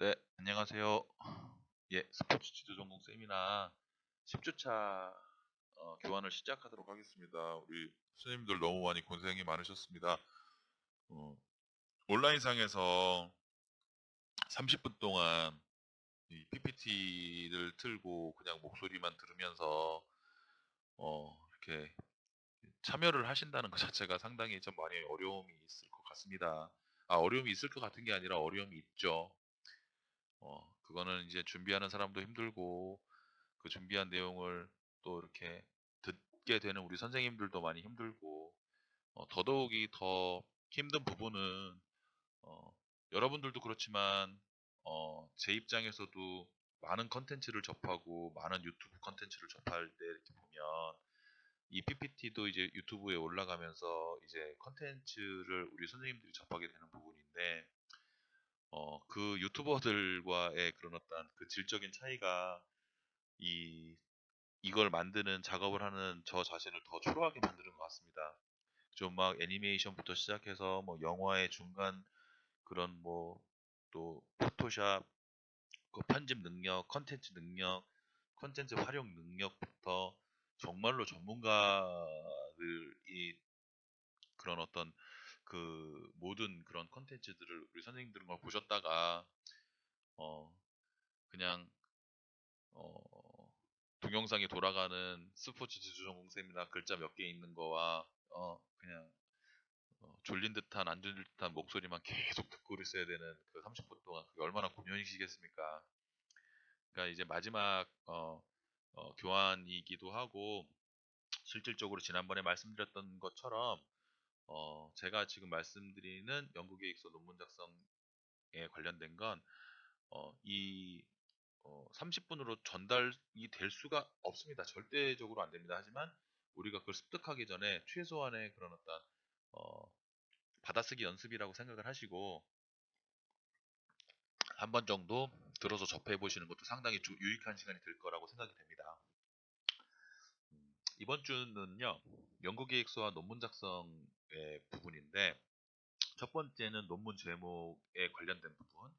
네, 안녕하세요. 예, 스포츠 지도 전공 세미나 10주차 교환을 시작하도록 하겠습니다. 우리 선생님들 너무 많이 고생이 많으셨습니다. 어, 온라인상에서 30분 동안 이 PPT를 틀고 그냥 목소리만 들으면서 이렇게 참여를 하신다는 것 자체가 상당히 좀 많이 어려움이 있을 것 같습니다. 어려움이 있을 것 같은 게 아니라 어려움이 있죠. 그거는 이제 준비하는 사람도 힘들고 그 준비한 내용을 또 이렇게 듣게 되는 우리 선생님들도 많이 힘들고 더더욱이 더 힘든 부분은 어, 여러분들도 그렇지만 제 입장에서도 많은 컨텐츠를 접하고 많은 유튜브 컨텐츠를 접할 때 이렇게 보면 이 PPT도 이제 유튜브에 올라가면서 이제 컨텐츠를 우리 선생님들이 접하게 되는 부분인데 그 유튜버들과의 그런 어떤 그 질적인 차이가 이 이걸 만드는 작업을 하는 저 자신을 더 초라하게 만드는 것 같습니다. 좀 막 애니메이션부터 시작해서 뭐 영화의 중간 그런 뭐 또 포토샵, 그 편집 능력, 컨텐츠 능력, 컨텐츠 활용 능력부터 정말로 전문가들이 그런 어떤 그 모든 그런 컨텐츠들을 우리 선생님들은 걸 보셨다가 어 그냥 어 동영상에 돌아가는 스포츠 지주 전공 세미나 글자 몇 개 있는 거와 그냥 졸린 듯한 안 졸린 듯한 목소리만 계속 듣고 있어야 되는 그 30분 동안 그게 얼마나 고민이시겠습니까? 그러니까 이제 마지막 교환이기도 하고 실질적으로 지난번에 말씀드렸던 것처럼 제가 지금 말씀드리는 연구계획서 논문 작성에 관련된 건 이 30분으로 전달이 될 수가 없습니다. 절대적으로 안 됩니다. 하지만 우리가 그걸 습득하기 전에 최소한의 그런 어떤 어, 받아쓰기 연습이라고 생각을 하시고 한 번 정도 들어서 접해 보시는 것도 상당히 유익한 시간이 될 거라고 생각이 됩니다. 이번 주는요, 연구계획서와 논문 작성의 부분인데 첫 번째는 논문 제목에 관련된 부분,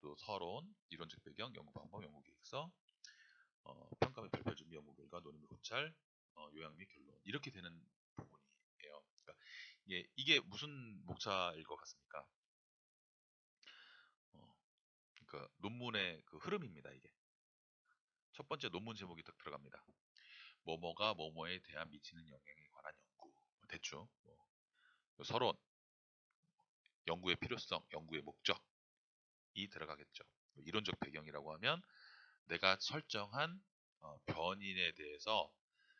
또 서론, 이론적 배경, 연구 방법, 연구 계획서, 평가 및 발표 준비, 연구 결과, 논의 및 고찰, 요약 및 결론 이렇게 되는 부분이에요. 그러니까 이게 무슨 목차일 것 같습니까? 어, 그러니까 논문의 그 흐름입니다. 이게 첫 번째 논문 제목이 딱 들어갑니다. 뭐뭐가 뭐뭐에 대한 미치는 영향에 관한 연구. 뭐 대충 서론, 연구의 필요성, 연구의 목적이 들어가겠죠. 이론적 배경이라고 하면 내가 설정한 변인에 대해서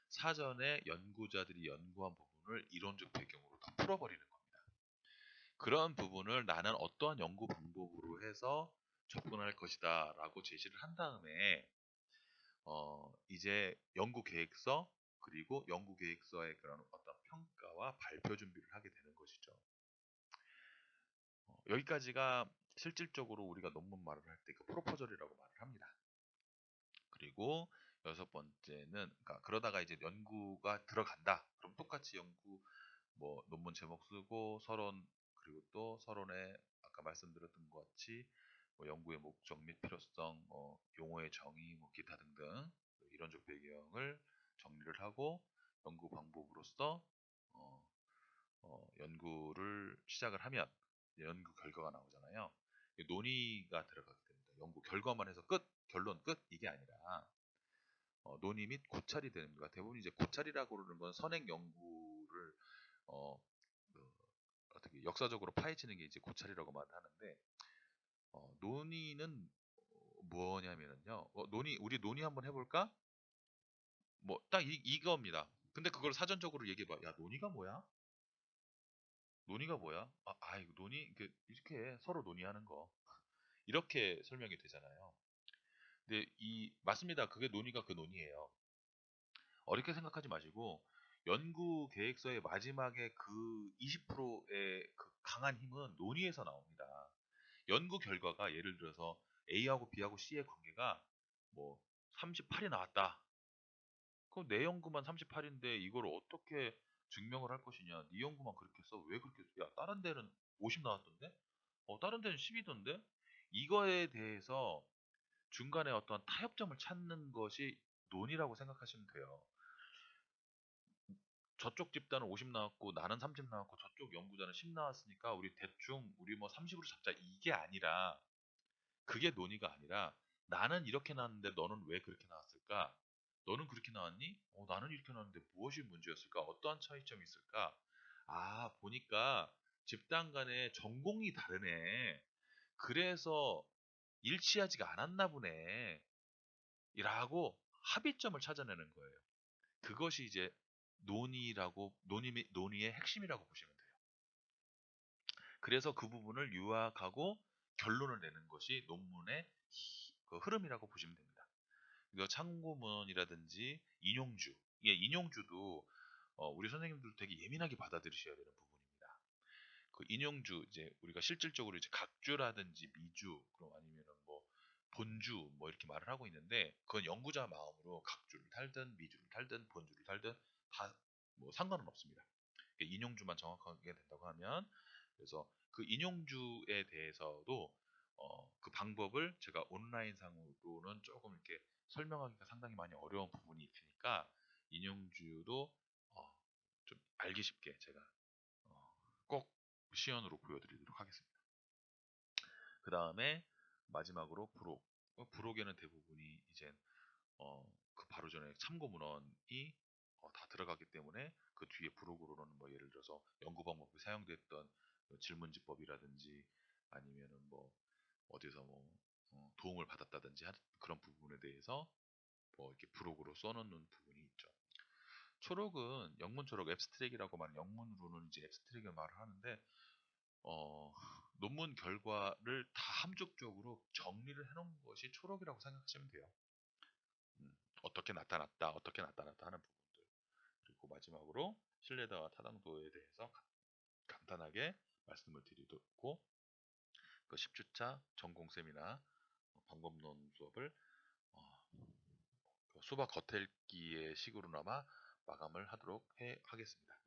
사전에 연구자들이 연구한 부분을 이론적 배경으로 다 풀어버리는 겁니다. 그런 부분을 나는 어떠한 연구 방법으로 해서 접근할 것이다 라고 제시를 한 다음에 이제 연구 계획서 그리고 연구 계획서의 그런 어떤 평가와 발표 준비를 하게 되는 것이죠. 여기까지가 실질적으로 우리가 논문 말을 할 때 그 프로포절이라고 말을 합니다. 그리고 여섯 번째는 그러니까 그러다가 이제 연구가 들어간다. 그럼 똑같이 연구 뭐 논문 제목 쓰고 서론 그리고 또 서론에 아까 말씀드렸던 것 같이 뭐 연구의 목적 및 필요성, 용어의 정의, 뭐 기타 등등 이론적 배경을 정리를 하고 연구 방법으로서 어, 연구를 시작을 하면 연구 결과가 나오잖아요. 논의가 들어가게 됩니다. 연구 결과만 해서 끝, 결론 끝 이게 아니라 논의 및 고찰이 됩니다. 대부분 이제 고찰이라고 그러는 건 선행 연구를 어, 그 어떻게 역사적으로 파헤치는 게 이제 고찰이라고 말을 하는데 논의는 뭐냐면은요. 우리 논의 한번 해볼까? 뭐 딱 이거입니다. 근데 그걸 사전적으로 얘기해봐. 야 논의가 뭐야? 논의가 뭐야? 이거 논의 이렇게 서로 논의하는 거 이렇게 설명이 되잖아요. 근데 이 맞습니다. 그게 논의가 그 논의예요. 어렵게 생각하지 마시고 연구 계획서의 마지막에 그 20%의 그 강한 힘은 논의에서 나옵니다. 연구 결과가 예를 들어서 A하고 B하고 C의 관계가 뭐 38이 나왔다. 그럼 내 연구만 38인데 이걸 어떻게 증명을 할 것이냐? 네 연구만 그렇게 써. 왜 그렇게 써? 야, 다른 데는 50 나왔던데? 다른 데는 10이던데? 이거에 대해서 중간에 어떤 타협점을 찾는 것이 논의라고 생각하시면 돼요. 저쪽 집단은 50 나왔고 나는 30 나왔고 저쪽 연구자는 10 나왔으니까 우리 대충 우리 뭐 30으로 잡자, 이게 아니라, 그게 논의가 아니라, 나는 이렇게 나왔는데 너는 왜 그렇게 나왔을까? 너는 그렇게 나왔니? 나는 이렇게 나왔는데 무엇이 문제였을까? 어떠한 차이점이 있을까? 아, 보니까 집단 간의 전공이 다르네. 그래서 일치하지가 않았나 보네. 라고 합의점을 찾아내는 거예요. 그것이 이제 논의의 핵심이라고 보시면 돼요. 그래서 그 부분을 요약하고 결론을 내는 것이 논문의 그 흐름이라고 보시면 됩니다. 이거 참고문이라든지 인용주, 이게 인용주도 우리 선생님들 되게 예민하게 받아들이셔야 되는 부분입니다. 그 인용주, 이제 우리가 실질적으로 이제 각주라든지 미주, 그럼 아니면은 뭐 본주 뭐 이렇게 말을 하고 있는데, 그건 연구자 마음으로 각주를 달든 미주를 달든 본주를 달든 다 뭐 상관은 없습니다. 인용주만 정확하게 된다고 하면. 그래서 그 인용주에 대해서도 그 방법을 제가 온라인상으로는 조금 이렇게 설명하기가 상당히 많이 어려운 부분이 있으니까, 인용주도 좀 알기 쉽게 제가 꼭 시연으로 보여드리도록 하겠습니다. 그 다음에 마지막으로 부록. 부록에는 대부분이 이제 그 바로 전에 참고 문헌이 다 들어가기 때문에, 그 뒤에 부록으로는 뭐 예를 들어서 연구 방법에 사용됐던 질문지법이라든지, 아니면은 뭐 어디서 뭐 도움을 받았다든지 그런 부분에 대해서 뭐 이렇게 부록으로 써놓는 부분이 있죠. 초록은 영문 초록, 앱스트랙이라고 말하는, 영문으로는 이제 앱스트랙을 말을 하는데, 어, 논문 결과를 다 함축적으로 정리를 해놓은 것이 초록이라고 생각하시면 돼요. 어떻게 나타났다, 어떻게 나타났다 하는 부분들. 그리고 마지막으로 신뢰도와 타당도에 대해서 간단하게 말씀을 드리고, 그 10주차 전공 세미나 방법론 수업을 그 수박 겉핥기의 식으로나마 마감을 하도록 하겠습니다.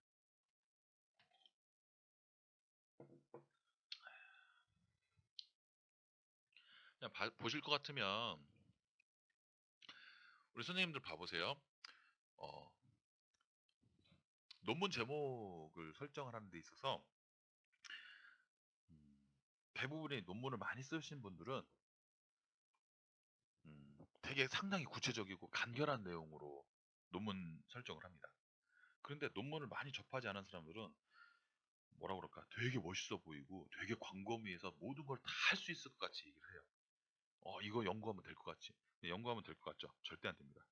그냥 보실 것 같으면 우리 선생님들 봐보세요. 어, 논문 제목을 설정을 하는 데 있어서 음, 대부분의 논문을 많이 쓰신 분들은 되게 상당히 구체적이고 간결한 내용으로 논문 설정을 합니다. 그런데 논문을 많이 접하지 않은 사람들은 뭐라 그럴까, 되게 멋있어 보이고 되게 광범위해서 모든 걸 다 할 수 있을 것 같이 얘기를 해요. 이거 연구하면 될 것 같지? 연구하면 될 것 같죠? 절대 안 됩니다.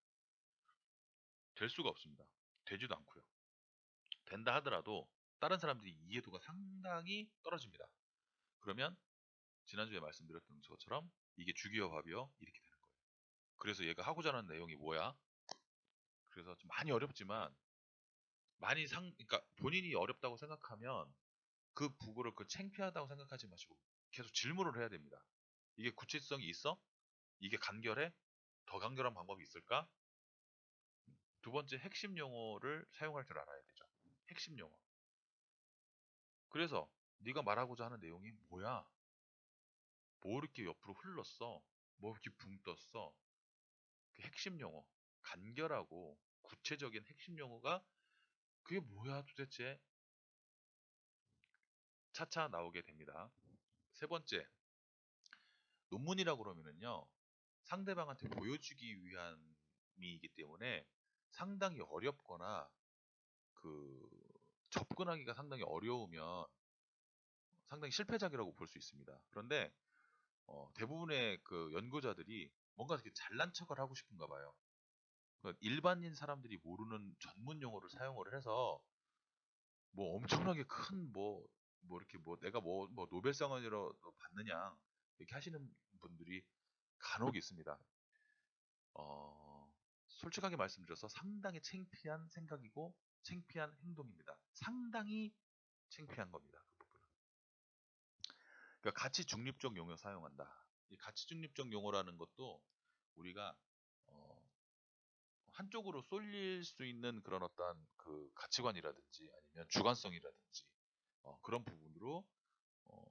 될 수가 없습니다. 되지도 않고요. 된다 하더라도 다른 사람들이 이해도가 상당히 떨어집니다. 그러면 지난주에 말씀드렸던 것처럼 이게 주기어 밥이요, 이렇게 되는 거예요. 그래서 얘가 하고자 하는 내용이 뭐야? 그래서 좀 많이 어렵지만, 그러니까 본인이 어렵다고 생각하면 그 부분을 창피하다고 생각하지 마시고 계속 질문을 해야 됩니다. 이게 구체성이 있어? 이게 간결해? 더 간결한 방법이 있을까? 두 번째, 핵심 용어를 사용할 줄 알아야 되죠. 핵심 용어. 그래서 네가 말하고자 하는 내용이 뭐야? 뭐 이렇게 옆으로 흘렀어? 뭐 이렇게 붕 떴어? 그 핵심 용어, 간결하고 구체적인 핵심 용어가 그게 뭐야 도대체? 차차 나오게 됩니다. 세 번째, 논문이라고 그러면은요, 상대방한테 보여주기 위함이기 때문에 상당히 어렵거나 그 접근하기가 상당히 어려우면 상당히 실패작이라고 볼 수 있습니다. 그런데 대부분의 그 연구자들이 뭔가 이렇게 잘난 척을 하고 싶은가 봐요. 그러니까 일반인 사람들이 모르는 전문 용어를 사용을 해서 뭐 엄청나게 큰 뭐 이렇게 뭐 내가 뭐 노벨상을 받느냐 이렇게 하시는 분들이 간혹 있습니다. 솔직하게 말씀드려서 상당히 창피한 생각이고 창피한 행동입니다. 상당히 창피한 겁니다. 그 부분은. 그러니까 가치 중립적 용어 사용한다. 이 가치 중립적 용어라는 것도 우리가 어, 한쪽으로 쏠릴 수 있는 그런 어떤 그 가치관이라든지 아니면 주관성이라든지 그런 부분으로 어,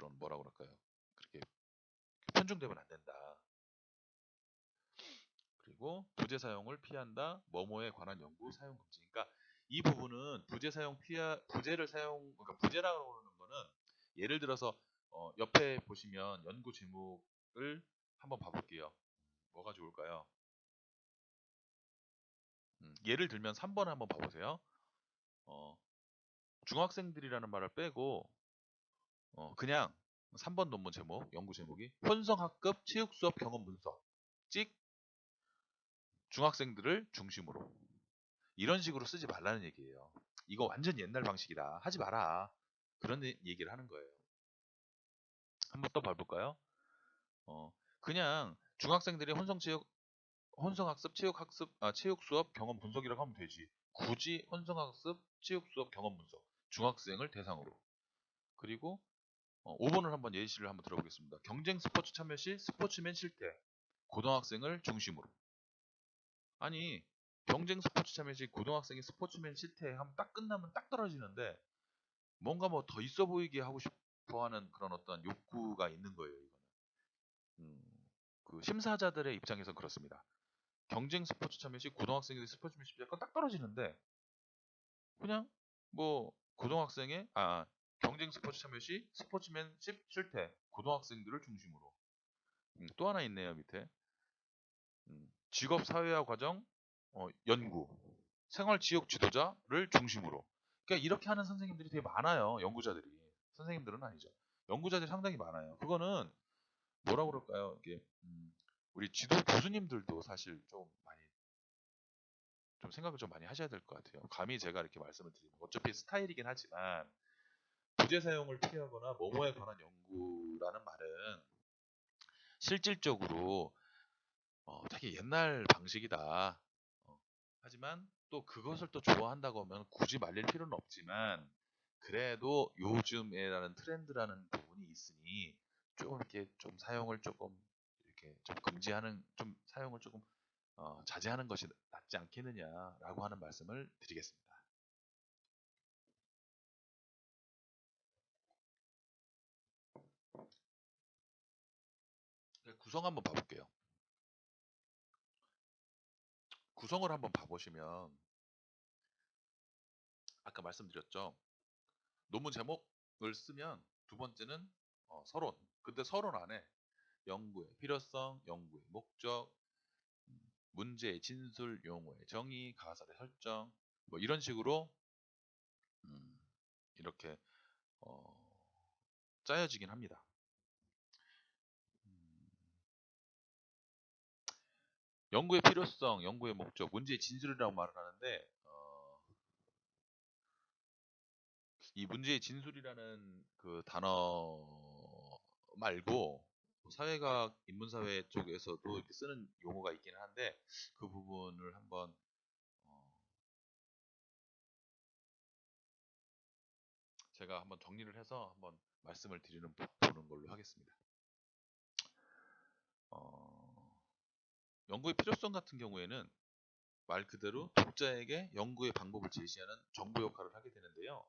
그런 뭐라 그럴까요? 그렇게 편중되면 안 된다. 그리고 부재 사용을 피한다. 뭐뭐에 관한 연구 사용 금지. 그러니까 이 부분은 부재를 사용, 그러니까 부재라고 하는 거는 예를 들어서 옆에 보시면 연구 제목을 한번 봐볼게요. 뭐가 좋을까요? 예를 들면 3번 한번 봐보세요. 어, 중학생들이라는 말을 빼고 그냥 3번 논문 제목, 연구 제목이 혼성학급 체육수업 경험 분석, 찍 중학생들을 중심으로 이런 식으로 쓰지 말라는 얘기예요. 이거 완전 옛날 방식이다. 하지 마라. 그런 얘기를 하는 거예요. 한번 더 봐볼까요? 그냥 중학생들이 혼성학습 체육 수업 경험 분석이라고 하면 되지. 굳이 혼성학습 체육 수업 경험 분석 중학생을 대상으로. 그리고 5번을 한번 예시를 한번 들어보겠습니다. 경쟁 스포츠 참여 시 스포츠맨 실태 고등학생을 중심으로. 아니 경쟁 스포츠 참여 시 고등학생이 스포츠맨 실태 하면 딱 끝나면 딱 떨어지는데 뭔가 뭐 더 있어 보이게 하고 싶어하는 그런 어떤 욕구가 있는 거예요. 이거는 그 심사자들의 입장에서 그렇습니다. 경쟁 스포츠 참여 시 고등학생들이 스포츠맨 실태 약간 딱 떨어지는데 그냥 뭐 고등학생의 경쟁 스포츠 참여 시 스포츠맨 실태 고등학생들을 중심으로. 또 하나 있네요 밑에. 직업 사회화 과정 연구 생활 지역 지도자를 중심으로. 그러니까 이렇게 하는 선생님들이 되게 많아요. 연구자들이. 선생님들은 아니죠. 연구자들이 상당히 많아요. 그거는 뭐라 그럴까요? 이게 우리 지도 교수님들도 사실 좀 많이 좀 생각을 좀 많이 하셔야 될 것 같아요. 감히 제가 이렇게 말씀을 드리면 어차피 스타일이긴 하지만 부재 사용을 피하거나 뭐뭐에 관한 연구라는 말은 실질적으로 되게 옛날 방식이다. 하지만 또 그것을 또 좋아한다고 하면 굳이 말릴 필요는 없지만 그래도 요즘에라는 트렌드라는 부분이 있으니 좀 이렇게 좀 사용을 조금 이렇게 좀 금지하는 좀 사용을 조금 자제하는 것이 낫지 않겠느냐라고 하는 말씀을 드리겠습니다. 구성 한번 봐볼게요. 구성을 한번 봐보시면 아까 말씀드렸죠. 논문 제목을 쓰면 두 번째는 서론. 근데 서론 안에 연구의 필요성, 연구의 목적, 문제의 진술, 용어의 정의, 가설의 설정, 뭐 이런 식으로 음, 이렇게 어, 짜여지긴 합니다. 음, 연구의 필요성, 연구의 목적, 문제의 진술이라고 말을 하는데 이 문제의 진술이라는 그 단어 말고 사회학, 인문사회 쪽에서도 이렇게 쓰는 용어가 있긴 한데 그 부분을 한번 제가 한번 정리를 해서 한번 말씀을 보는 걸로 하겠습니다. 연구의 필요성 같은 경우에는 말 그대로 독자에게 연구의 방법을 제시하는 정보 역할을 하게 되는데요.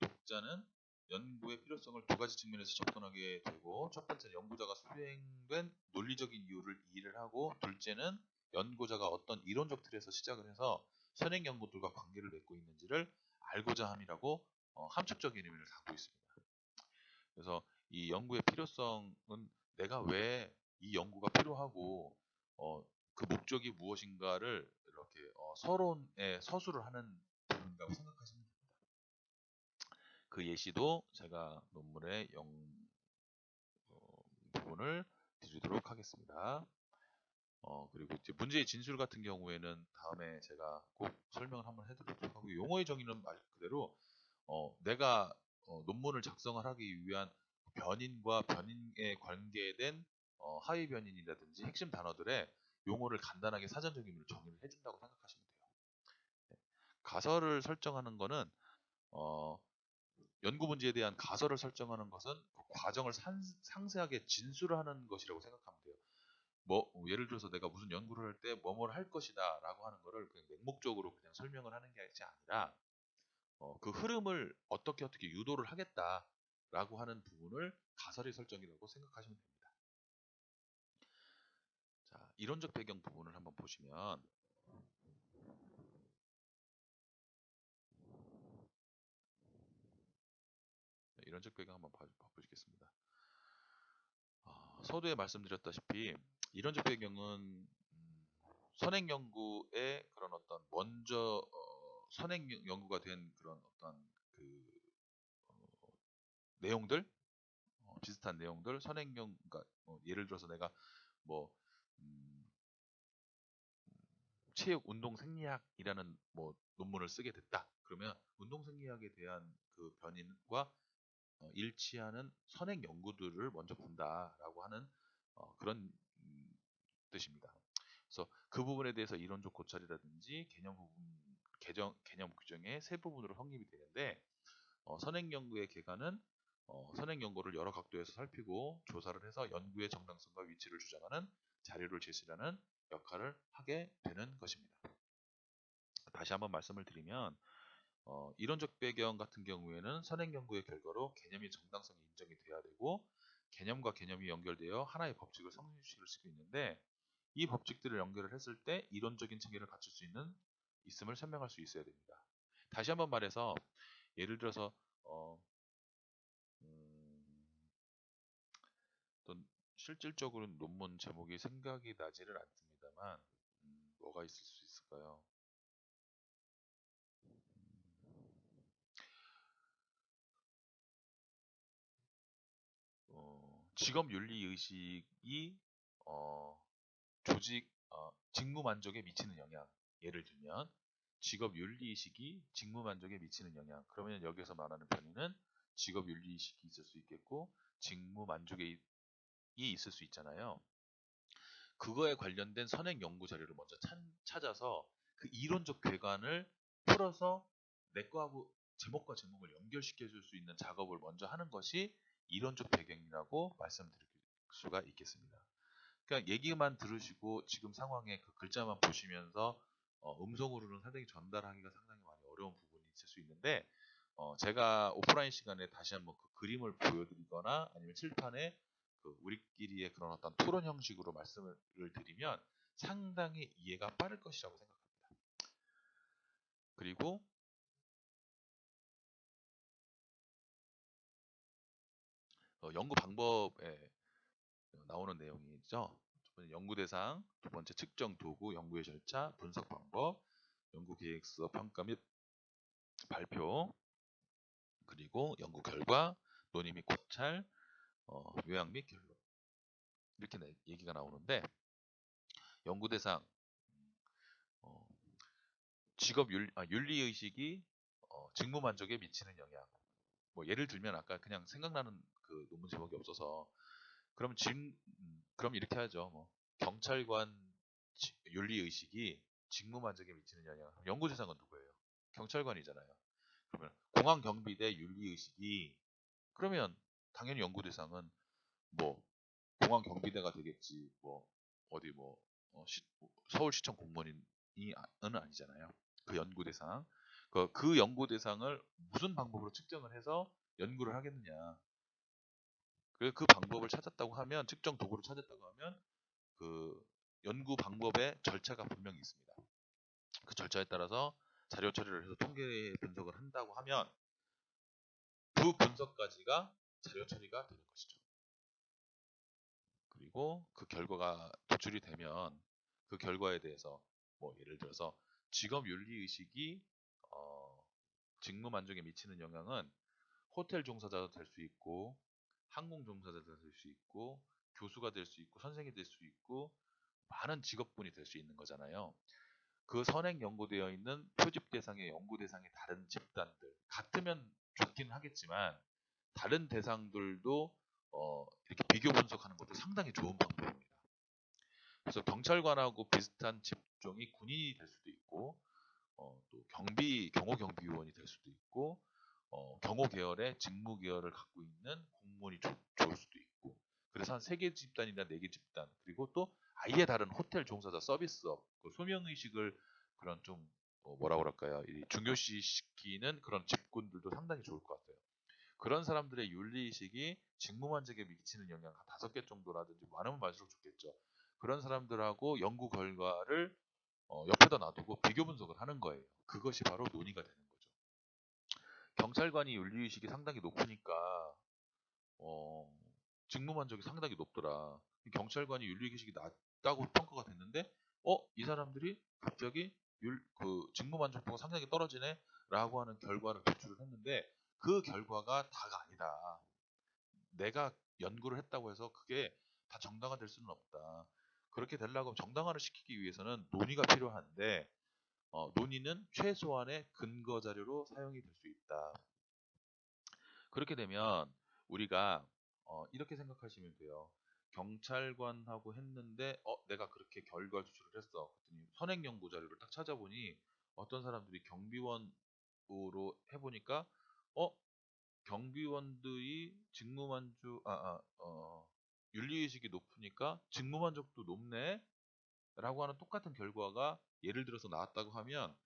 독자는 연구의 필요성을 두 가지 측면에서 접근하게 되고 첫 번째는 연구자가 수행된 논리적인 이유를 이해를 하고 둘째는 연구자가 어떤 이론적 틀에서 시작을 해서 선행 연구들과 관계를 맺고 있는지를 알고자 함이라고 함축적인 의미를 담고 있습니다. 그래서 이 연구의 필요성은 내가 왜 이 연구가 필요하고 그 목적이 무엇인가를 이렇게 서론에 서술을 하는 부분이라고 생각하시면 됩니다. 그 예시도 제가 논문의 부분을 드리도록 하겠습니다. 그리고 이제 문제의 진술 같은 경우에는 다음에 제가 꼭 설명을 한번 해드리도록 하고 용어의 정의는 말 그대로 내가 논문을 작성을 하기 위한 변인과 변인에 관계된 하위 변인이라든지 핵심 단어들의 용어를 간단하게 사전적 의미를 정의를 해준다고 생각하시면 돼요. 네. 가설을 설정하는 거는 어, 연구 문제에 대한 가설을 설정하는 것은 그 과정을 상세하게 진술을 하는 것이라고 생각하면 돼요. 뭐 예를 들어서 내가 무슨 연구를 할 때 뭐뭘 할 것이다라고 하는 거를 그냥 맹목적으로 그냥 설명을 하는 게 아니라 그 흐름을 어떻게 유도를 하겠다. 라고 하는 부분을 가설의 설정이라고 생각하시면 됩니다. 자, 이론적 배경 부분을 한번 보시면 이론적 배경 한번 봐보시겠습니다. 서두에 말씀드렸다시피 이론적 배경은 선행 연구의 그런 어떤 먼저 선행 연구가 된 그런 어떤 그 내용들, 비슷한 내용들, 선행 연구, 그러니까 예를 들어서 내가 뭐 음, 체육 운동 생리학이라는 뭐 논문을 쓰게 됐다. 그러면 운동 생리학에 대한 그 변인과 일치하는 선행 연구들을 먼저 본다라고 하는 그런 뜻입니다. 그래서 그 부분에 대해서 이론적 고찰이라든지 개념 규정의 세 부분으로 확립이 되는데 선행 연구의 개관은 선행 연구를 여러 각도에서 살피고 조사를 해서 연구의 정당성과 위치를 주장하는 자료를 제시하는 역할을 하게 되는 것입니다. 다시 한번 말씀을 드리면 이론적 배경 같은 경우에는 선행 연구의 결과로 개념의 정당성이 인정이 돼야 되고 개념과 개념이 연결되어 하나의 법칙을 성립시킬 수 있는데 이 법칙들을 연결을 했을 때 이론적인 체계를 갖출 수 있음을 설명할 수 있어야 됩니다. 다시 한번 말해서 예를 들어서 또 실질적으로 논문 제목이 생각이 나지를 않습니다만 뭐가 있을 수 있을까요? 직업 윤리 의식이 조직 직무 만족에 미치는 영향. 예를 들면 직업 윤리 의식이 직무 만족에 미치는 영향. 그러면 여기서 말하는 편의는 직업 윤리 의식이 있을 수 있겠고 직무 만족에 있을 수 있잖아요. 그거에 관련된 선행 연구 자료를 먼저 찾아서 그 이론적 궤관을 풀어서 내과하고 제목과 제목을 연결시켜 줄 수 있는 작업을 먼저 하는 것이 이론적 배경이라고 말씀드릴 수가 있겠습니다. 그러니까 얘기만 들으시고 지금 상황에 그 글자만 보시면서 음성으로는 상당히 전달하기가 상당히 많이 어려운 부분이 있을 수 있는데 제가 오프라인 시간에 다시 한번 그 그림을 보여드리거나 아니면 칠판에 그 우리끼리의 그런 어떤 토론 형식으로 말씀을 드리면 상당히 이해가 빠를 것이라고 생각합니다. 그리고 연구 방법에 나오는 내용이죠. 첫 번째 연구 대상, 두 번째 측정 도구, 연구의 절차, 분석 방법, 연구 계획서 평가 및 발표, 그리고 연구 결과, 논의 및 고찰, 요약 및 결론 이렇게 얘기가 나오는데 연구 대상 어, 윤리 의식이 직무 만족에 미치는 영향. 뭐 예를 들면 아까 그냥 생각나는 그 논문 제목이 없어서 그럼 이렇게 하죠. 뭐 경찰관 윤리 의식이 직무 만족에 미치는 영향. 연구 대상은 누구예요? 경찰관이잖아요. 그러면 공항 경비대 윤리 의식이 그러면 당연히 연구 대상은 뭐 공항 경비대가 되겠지. 뭐 어디 뭐 서울시청 공무원은 아니잖아요. 그 연구 대상. 그 연구 대상을 무슨 방법으로 측정을 해서 연구를 하겠느냐. 그 방법을 찾았다고 하면 측정 도구를 찾았다고 하면 그 연구 방법의 절차가 분명히 있습니다. 그 절차에 따라서 자료 처리를 해서 통계 분석을 한다고 하면 그 분석까지가 자료 처리가 되는 것이죠. 그리고 그 결과가 도출이 되면 그 결과에 대해서 뭐 예를 들어서 직업 윤리 의식이 직무 만족에 미치는 영향은 호텔 종사자도 될 수 있고 항공 종사자도 될 수 있고 교수가 될 수 있고 선생이 될 수 있고 많은 직업군이 될 수 있는 거잖아요. 그 선행 연구되어 있는 표집 대상의 연구 대상이 다른 집단들 같으면 좋긴 하겠지만 다른 대상들도 이렇게 비교 분석하는 것도 상당히 좋은 방법입니다. 그래서 경찰관하고 비슷한 직종이 군인이 될 수도 있고 또 경호 경비원이 될 수도 있고 경호 계열의 직무 계열을 갖고 있는 공무원이 좋을 수도 있고 그래서 한 3개 집단이나 4개 집단 그리고 또 아예 다른 호텔 종사자 서비스업 그 소명의식을 그런 좀 뭐라 그럴까요 중요시 시키는 그런 직군들도 상당히 좋을 것 같아요. 그런 사람들의 윤리의식이 직무만족에 미치는 영향 한 5개 정도라든지 많으면 많을수록 좋겠죠. 그런 사람들하고 연구 결과를 옆에다 놔두고 비교 분석을 하는 거예요. 그것이 바로 논의가 되는 거죠. 경찰관이 윤리의식이 상당히 높으니까 어, 직무만족이 상당히 높더라. 경찰관이 윤리의식이 낮다고 평가가 됐는데 이 사람들이 갑자기 그 직무만족도가 상당히 떨어지네 라고 하는 결과를 도출을 했는데 그 결과가 다가 아니다. 내가 연구를 했다고 해서 그게 다 정당화될 수는 없다. 그렇게 되려고 정당화를 시키기 위해서는 논의가 필요한데 논의는 최소한의 근거 자료로 사용이 될 수 있다. 그렇게 되면 우리가 이렇게 생각하시면 돼요. 경찰관하고 했는데 내가 그렇게 결과 추출을 했어. 그랬더니 선행 연구 자료를 딱 찾아보니 어떤 사람들이 경비원으로 해보니까 경비원들이 윤리의식이 높으니까 직무만족도 높네 라고 하는 똑같은 결과가 예를 들어서 나왔다고 하면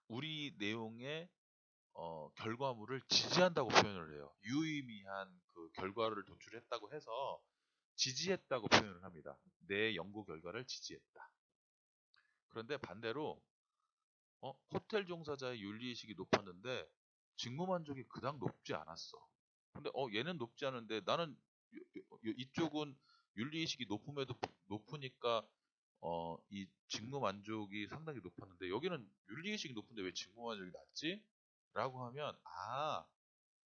우리 내용의 결과물을 지지한다고 표현을 해요. 유의미한 그 결과를 도출했다고 해서 지지했다고 표현을 합니다. 내 연구 결과를 지지했다. 그런데 반대로 호텔 종사자의 윤리의식이 높았는데 직무만족이 그닥 높지 않았어. 근데 얘는 높지 않은데 나는 이쪽은 윤리의식이 높으니까 이 직무만족이 상당히 높았는데 여기는 윤리의식이 높은데 왜 직무만족이 낮지? 라고 하면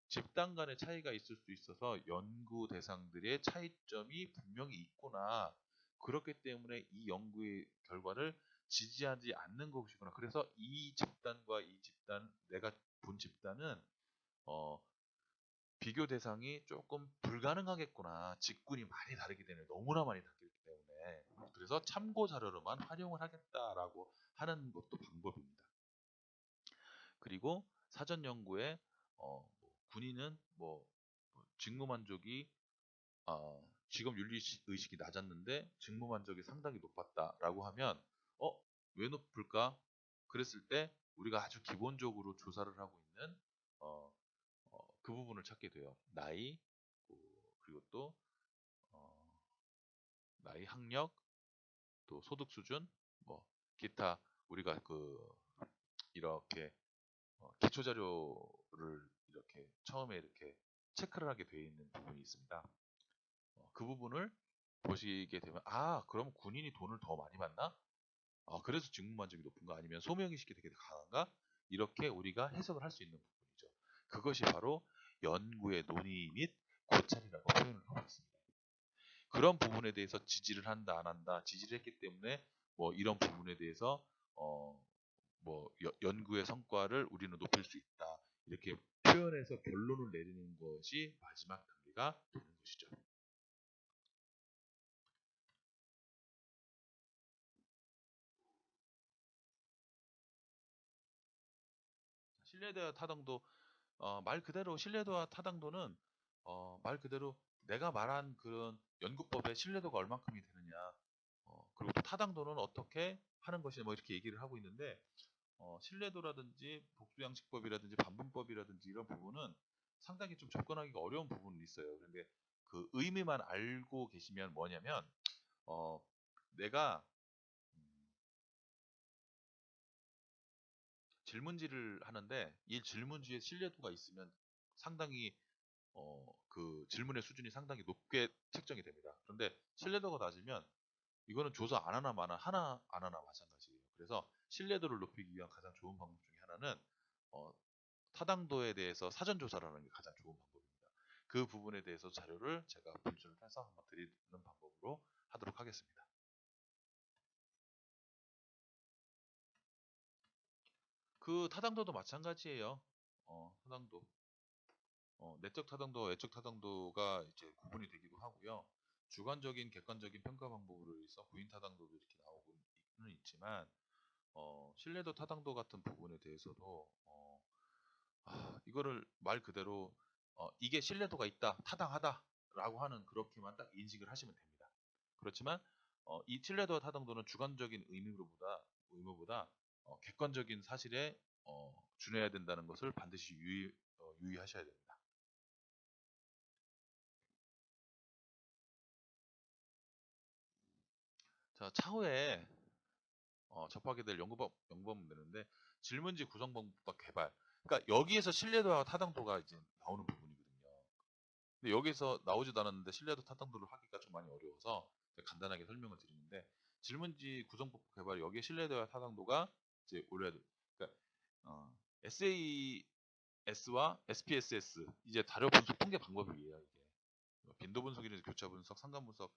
집단 간의 차이가 있을 수 있어서 연구 대상들의 차이점이 분명히 있구나. 그렇기 때문에 이 연구의 결과를 지지하지 않는 것이구나. 그래서 이 집단과 이 집단, 내가 본 집단은 어, 비교 대상이 조금 불가능하겠구나. 직군이 많이 다르기 때문에 너무나 많이 다르기 때문에 그래서 참고 자료로만 활용을 하겠다라고 하는 것도 방법입니다. 그리고 사전 연구에 군인은 직무 만족이 직업 윤리 의식이 낮았는데 직무 만족이 상당히 높았다라고 하면 왜 높을까? 그랬을 때 우리가 아주 기본적으로 조사를 하고 있는 그 부분을 찾게 돼요. 나이 그리고 또 어, 나이, 학력, 또 소득 수준, 기타 우리가 이렇게 기초 자료를 이렇게 처음에 이렇게 체크를 하게 되어 있는 부분이 있습니다. 그 부분을 보시게 되면 그럼 군인이 돈을 더 많이 받나? 그래서 직무만족이 높은가? 아니면 소명의식이 되게 강한가? 이렇게 우리가 해석을 할 수 있는 부분이죠. 그것이 바로 연구의 논의 및 고찰이라고 표현을 하고 있습니다. 그런 부분에 대해서 지지를 한다, 안 한다, 지지를 했기 때문에 이런 부분에 대해서 어, 연구의 성과를 우리는 높일 수 있다. 이렇게 표현해서 결론을 내리는 것이 마지막 단계가 되는 것이죠. 신뢰도와 타당도, 말 그대로 신뢰도와 타당도는 말 그대로 내가 말한 그런 연구법의 신뢰도가 얼만큼이 되느냐, 그리고 또 타당도는 어떻게 하는 것이 이렇게 얘기를 하고 있는데 신뢰도라든지 복수양식법이라든지 반분법이라든지 이런 부분은 상당히 좀 접근하기가 어려운 부분이 있어요. 그런데 그 의미만 알고 계시면 뭐냐면 내가 질문지를 하는데 이 질문지에 신뢰도가 있으면 상당히 그 질문의 수준이 상당히 높게 책정이 됩니다. 그런데 신뢰도가 낮으면 이거는 조사 안 하나 마나 하나 안 하나 마찬가지예요. 그래서 신뢰도를 높이기 위한 가장 좋은 방법 중에 하나는 어, 타당도에 대해서 사전 조사를 하는 게 가장 좋은 방법입니다. 그 부분에 대해서 자료를 제가 분석을 해서 한번 드리는 방법으로 하도록 하겠습니다. 그 타당도도 마찬가지예요. 타당도. 내적 타당도와 외적 타당도가 이제 구분이 되기도 하고요. 주관적인, 객관적인 평가 방법으로 해서 부인 타당도도 이렇게 나오고는 있지만, 신뢰도 타당도 같은 부분에 대해서도 이거를 말 그대로 이게 신뢰도가 있다, 타당하다라고 하는 그렇게만 딱 인식을 하시면 됩니다. 그렇지만 이 신뢰도와 타당도는 주관적인 의무보다 객관적인 사실에 준해야 된다는 것을 반드시 유의하셔야 됩니다. 자, 차후에 접하게 될 연구범 되는데 질문지 구성 방법과 개발. 그러니까 여기에서 신뢰도와 타당도가 이제 나오는 부분이거든요. 근데 여기서 나오지도 않았는데 신뢰도 타당도를 하기가 좀 많이 어려워서 간단하게 설명을 드리는데 질문지 구성법 개발 여기에 신뢰도와 타당도가 이제 올려야 돼. 그러니까 SAS와 SPSS 이제 다료 분석 통계 방법이에요. 이게 빈도 분석이나 교차 분석, 상관 분석,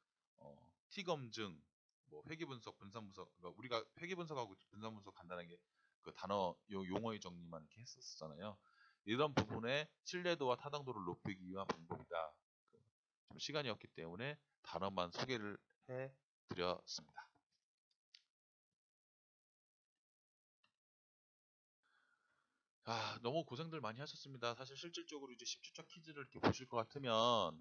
T 검증, 뭐 회귀 분석, 분산 분석. 그러니까 우리가 회귀 분석하고 분산 분석 간단하게 그 단어 용어의 정리만 이렇게 했었잖아요. 이런 부분의 신뢰도와 타당도를 높이기 위한 방법이다. 좀 시간이 없기 때문에 단어만 소개를 해 드렸습니다. 너무 고생들 많이 하셨습니다. 사실 실질적으로 이제 10주차 퀴즈를 이렇게 보실 것 같으면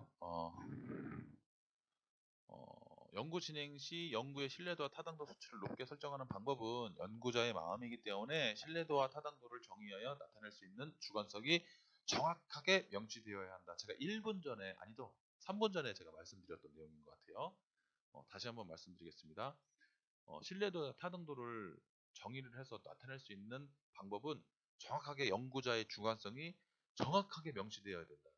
연구 진행 시 연구의 신뢰도와 타당도 수치를 높게 설정하는 방법은 연구자의 마음이기 때문에 신뢰도와 타당도를 정의하여 나타낼 수 있는 주관성이 정확하게 명시되어야 한다. 제가 1분 전에, 아니죠, 3분 전에 제가 말씀드렸던 내용인 것 같아요. 다시 한번 말씀드리겠습니다. 신뢰도와 타당도를 정의를 해서 나타낼 수 있는 방법은 정확하게 연구자의 주관성이 정확하게 명시되어야 된다.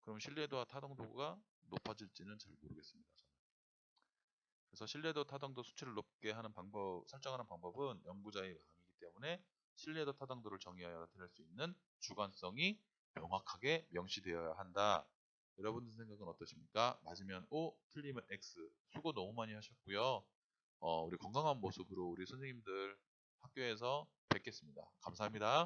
그럼 신뢰도와 타당도가 높아질지는 잘 모르겠습니다. 그래서 신뢰도 타당도 수치를 높게 하는 방법, 설정하는 방법은 연구자의 마음이기 때문에 신뢰도 타당도를 정의하여 나타낼 수 있는 주관성이 명확하게 명시되어야 한다. 여러분들 생각은 어떠십니까? 맞으면 O, 틀리면 X. 수고 너무 많이 하셨고요. 우리 건강한 모습으로 우리 선생님들 학교에서 뵙겠습니다. 감사합니다.